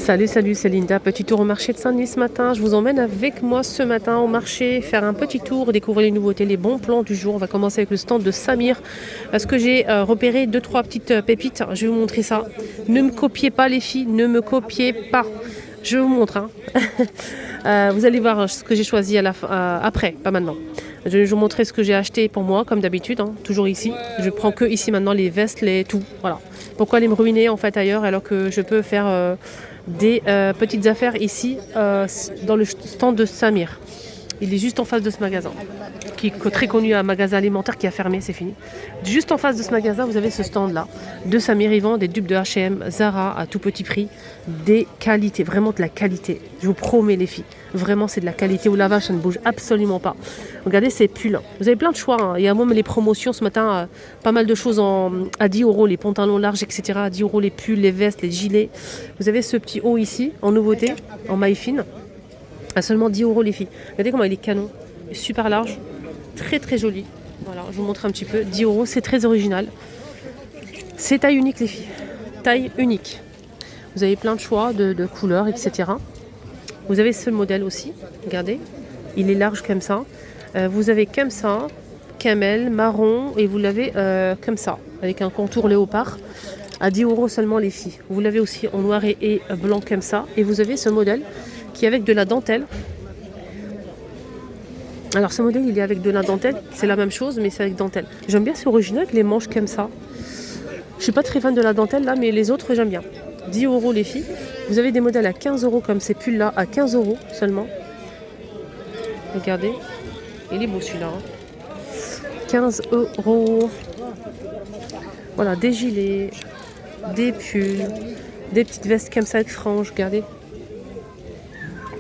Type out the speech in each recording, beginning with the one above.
Salut, salut, c'est Linda. Petit tour au marché de Saint-Denis ce matin. Je vous emmène avec moi ce matin au marché, faire un petit tour, découvrir les nouveautés, les bons plans du jour. On va commencer avec le stand de Samir parce que j'ai repéré deux, trois petites pépites. Je vais vous montrer ça. Ne me copiez pas les filles, ne me copiez pas. Je vous montre. Hein. Vous allez voir ce que j'ai choisi après, pas maintenant. Je vais vous montrer ce que j'ai acheté pour moi, comme d'habitude, hein, toujours ici. Je prends que ici maintenant les vestes, les tout. Voilà. Pourquoi aller me ruiner en fait ailleurs alors que je peux faire des petites affaires ici dans le stand de Samir. Il est juste en face de ce magasin, qui est très connu, un magasin alimentaire qui a fermé, c'est fini. Juste en face de ce magasin, vous avez ce stand-là de Samir. Ils vendent des dupes de H&M, Zara à tout petit prix, des qualités, vraiment de la qualité. Je vous promets les filles, vraiment c'est de la qualité. Au lavage, ça ne bouge absolument pas. Regardez ces pulls. Vous avez plein de choix. Hein. Il y a même les promotions ce matin, pas mal de choses à 10 €, les pantalons larges, etc. À 10 €, les pulls, les vestes, les gilets. Vous avez ce petit haut ici, en nouveauté, en maille fine. À seulement 10 € les filles. Regardez comment il est canon. Super large. Très très joli. Voilà, je vous montre un petit peu. 10 €, c'est très original. C'est taille unique les filles. Taille unique. Vous avez plein de choix de couleurs, etc. Vous avez ce modèle aussi. Regardez. Il est large comme ça. Vous avez comme ça. Camel, marron. Et vous l'avez comme ça. Avec un contour léopard. À 10 € seulement les filles. Vous l'avez aussi en noir et blanc comme ça. Et vous avez ce modèle qui est avec de la dentelle. Alors ce modèle il est avec de la dentelle, c'est la même chose mais c'est avec dentelle. J'aime bien ce original avec les manches comme ça. Je suis pas très fan de la dentelle là, mais les autres j'aime bien. 10 € les filles. Vous avez des modèles à 15 € comme ces pulls là, à 15 € seulement. Regardez, il est beau celui-là. Hein. 15 €. Voilà, des gilets, des pulls, des petites vestes comme ça avec franges, regardez.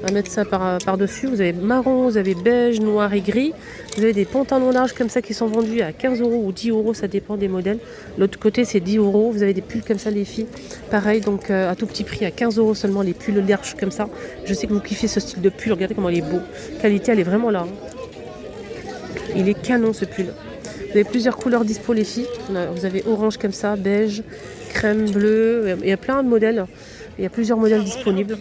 On va mettre ça par-dessus. Vous avez marron, vous avez beige, noir et gris. Vous avez des pantalons larges comme ça qui sont vendus à 15 € ou 10 €, ça dépend des modèles. L'autre côté, c'est 10 €. Vous avez des pulls comme ça, les filles. Pareil, donc à tout petit prix, à 15 € seulement, les pulls larges comme ça. Je sais que vous kiffez ce style de pull. Regardez comment il est beau. Qualité, elle est vraiment là. Hein. Il est canon, ce pull. Vous avez plusieurs couleurs dispo, les filles. Vous avez orange comme ça, beige, crème, bleu. Il y a plein de modèles. Il y a plusieurs modèles disponibles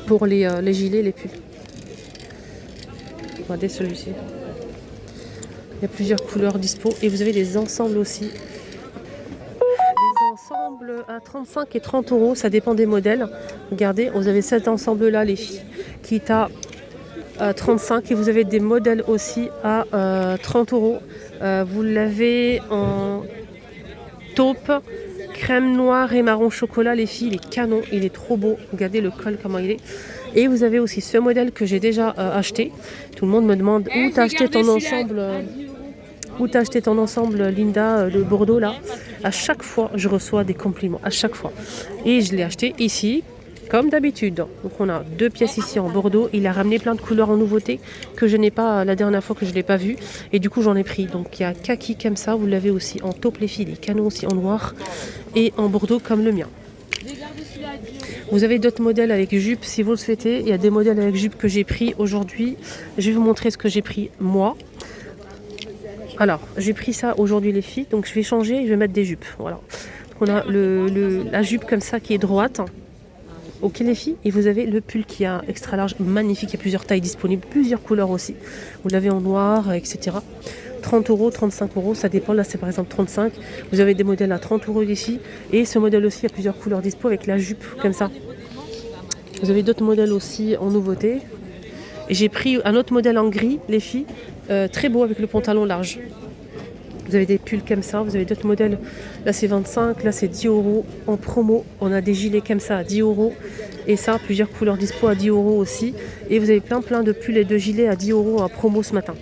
pour les gilets, les pulls. Regardez celui-ci. Il y a plusieurs couleurs dispo et vous avez des ensembles aussi. Des ensembles à 35 et 30 €, ça dépend des modèles. Regardez, vous avez cet ensemble-là, les filles, qui est à 35 et vous avez des modèles aussi à 30 €. Vous l'avez en taupe, crème noire et marron chocolat, les filles, il est canon, il est trop beau. Regardez le col, comment il est. Et vous avez aussi ce modèle que j'ai déjà acheté. Tout le monde me demande où t'as acheté ton ensemble. Où t'as acheté ton ensemble, Linda, de Bordeaux, là. À chaque fois, je reçois des compliments, à chaque fois. Et je l'ai acheté ici, comme d'habitude. Donc on a deux pièces ici en Bordeaux. Il a ramené plein de couleurs en nouveauté que je n'ai pas la dernière fois que je ne l'ai pas vu. Et du coup, j'en ai pris. Donc il y a kaki comme ça, vous l'avez aussi en taupe, les filles, les canons aussi en noir. Et en Bordeaux comme le mien. Vous avez d'autres modèles avec jupe si vous le souhaitez. Il y a des modèles avec jupe que j'ai pris aujourd'hui. Je vais vous montrer ce que j'ai pris moi. Alors, j'ai pris ça aujourd'hui les filles. Donc je vais changer et je vais mettre des jupes. Voilà. Donc, on a la jupe comme ça qui est droite. Ok les filles. Et vous avez le pull qui est extra large, magnifique. Il y a plusieurs tailles disponibles, plusieurs couleurs aussi. Vous l'avez en noir, etc. 30 €, 35 €, ça dépend. Là, c'est par exemple 35. Vous avez des modèles à 30 € ici. Et ce modèle aussi, il y a plusieurs couleurs dispo avec la jupe comme ça. Vous avez d'autres modèles aussi en nouveauté. Et j'ai pris un autre modèle en gris, les filles. Très beau avec le pantalon large. Vous avez des pulls comme ça. Vous avez d'autres modèles. Là, c'est 25. Là, c'est 10 € en promo. On a des gilets comme ça à 10 €. Et ça, plusieurs couleurs dispo à 10 € aussi. Et vous avez plein de pulls et de gilets à 10 € en promo ce matin.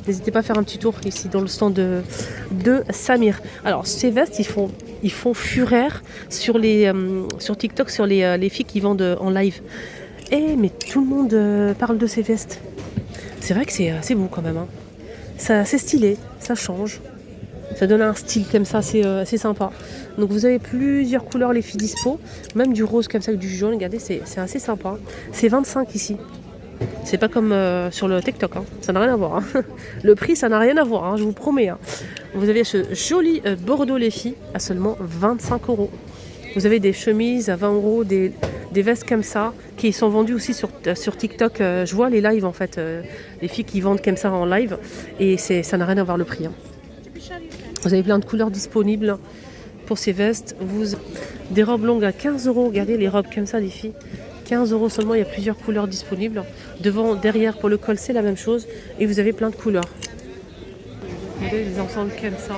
N'hésitez pas à faire un petit tour ici dans le stand de Samir. Alors ces vestes, ils font fureur sur TikTok, sur les filles qui vendent en live. Mais tout le monde parle de ces vestes. C'est vrai que c'est beau quand même. Hein. C'est stylé, ça change. Ça donne un style comme ça, c'est sympa. Donc vous avez plusieurs couleurs les filles dispo. Même du rose comme ça, avec du jaune. Regardez, c'est assez sympa. C'est 25 ici. C'est pas comme sur le TikTok, hein. Ça n'a rien à voir. Hein. Le prix, ça n'a rien à voir, hein, je vous promets. Hein. Vous avez ce joli Bordeaux les filles à seulement 25 €. Vous avez des chemises à 20 euros, des vestes comme ça, qui sont vendues aussi sur TikTok. Je vois les lives en fait, les filles qui vendent comme ça en live. Et ça n'a rien à voir le prix. Hein. Vous avez plein de couleurs disponibles pour ces vestes. Des robes longues à 15 euros. Regardez les robes comme ça, les filles. 15 euros seulement, il y a plusieurs couleurs disponibles. Devant, derrière, pour le col, c'est la même chose. Et vous avez plein de couleurs. Vous avez des ensembles comme ça.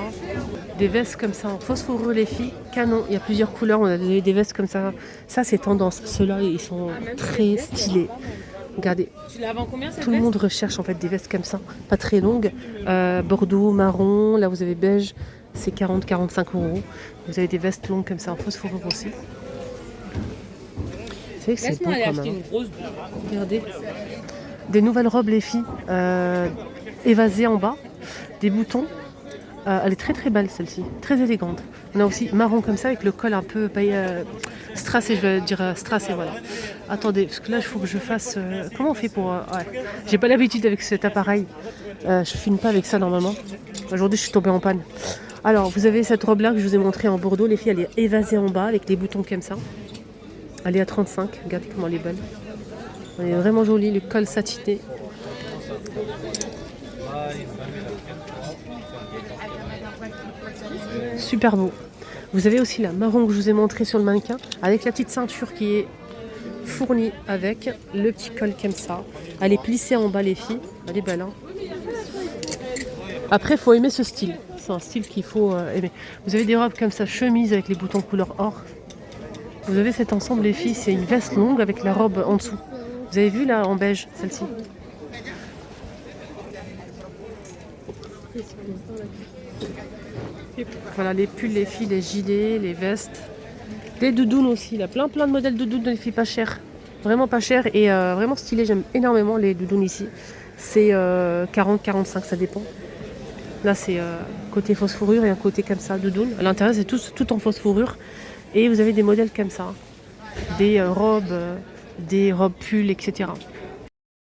Des vestes comme ça en fausse fourrure, les filles. Canon, il y a plusieurs couleurs. On a des vestes comme ça. Ça, c'est tendance. Ceux-là, ils sont très stylés. Regardez. Tu la vends combien cette Tout le monde recherche en fait des vestes comme ça. Pas très longues. Bordeaux, marron. Là, vous avez beige. C'est 40-45 euros. Vous avez des vestes longues comme ça en fausse fourrure aussi. C'est que c'est beau quand même. Une grosse... Regardez. Des nouvelles robes, les filles. Évasées en bas. Des boutons. Elle est très très belle celle-ci. Très élégante. On a aussi marron comme ça avec le col un peu strassé, je vais dire strassé, voilà. Attendez, parce que là il faut que je fasse... comment on fait pour... ouais. J'ai pas l'habitude avec cet appareil. Je filme pas avec ça normalement. Aujourd'hui je suis tombée en panne. Alors vous avez cette robe là que je vous ai montrée en Bordeaux. Les filles, elle est évasée en bas avec des boutons comme ça. Elle est à 35. Regardez comment elle est belle. Elle est vraiment jolie, le col satiné. Super beau. Vous avez aussi la marron que je vous ai montré sur le mannequin avec la petite ceinture qui est fournie avec le petit col comme ça. Elle est plissée en bas, les filles. Elle est belle. Hein. Après, il faut aimer ce style. C'est un style qu'il faut aimer. Vous avez des robes comme ça, chemise avec les boutons couleur or. Vous avez cet ensemble, les filles. C'est une veste longue avec la robe en dessous. Vous avez vu là en beige, celle-ci. Voilà les pulls, les filles, les gilets, les vestes. Des doudounes aussi. Il y a plein de modèles de doudounes, les filles pas chères. Vraiment pas chères et vraiment stylées. J'aime énormément les doudounes ici. C'est 40-45, ça dépend. Là, c'est côté fausse fourrure et un côté comme ça, doudoune. À l'intérieur, c'est tout en fausse fourrure. Et vous avez des modèles comme ça. Des robes pulls, etc.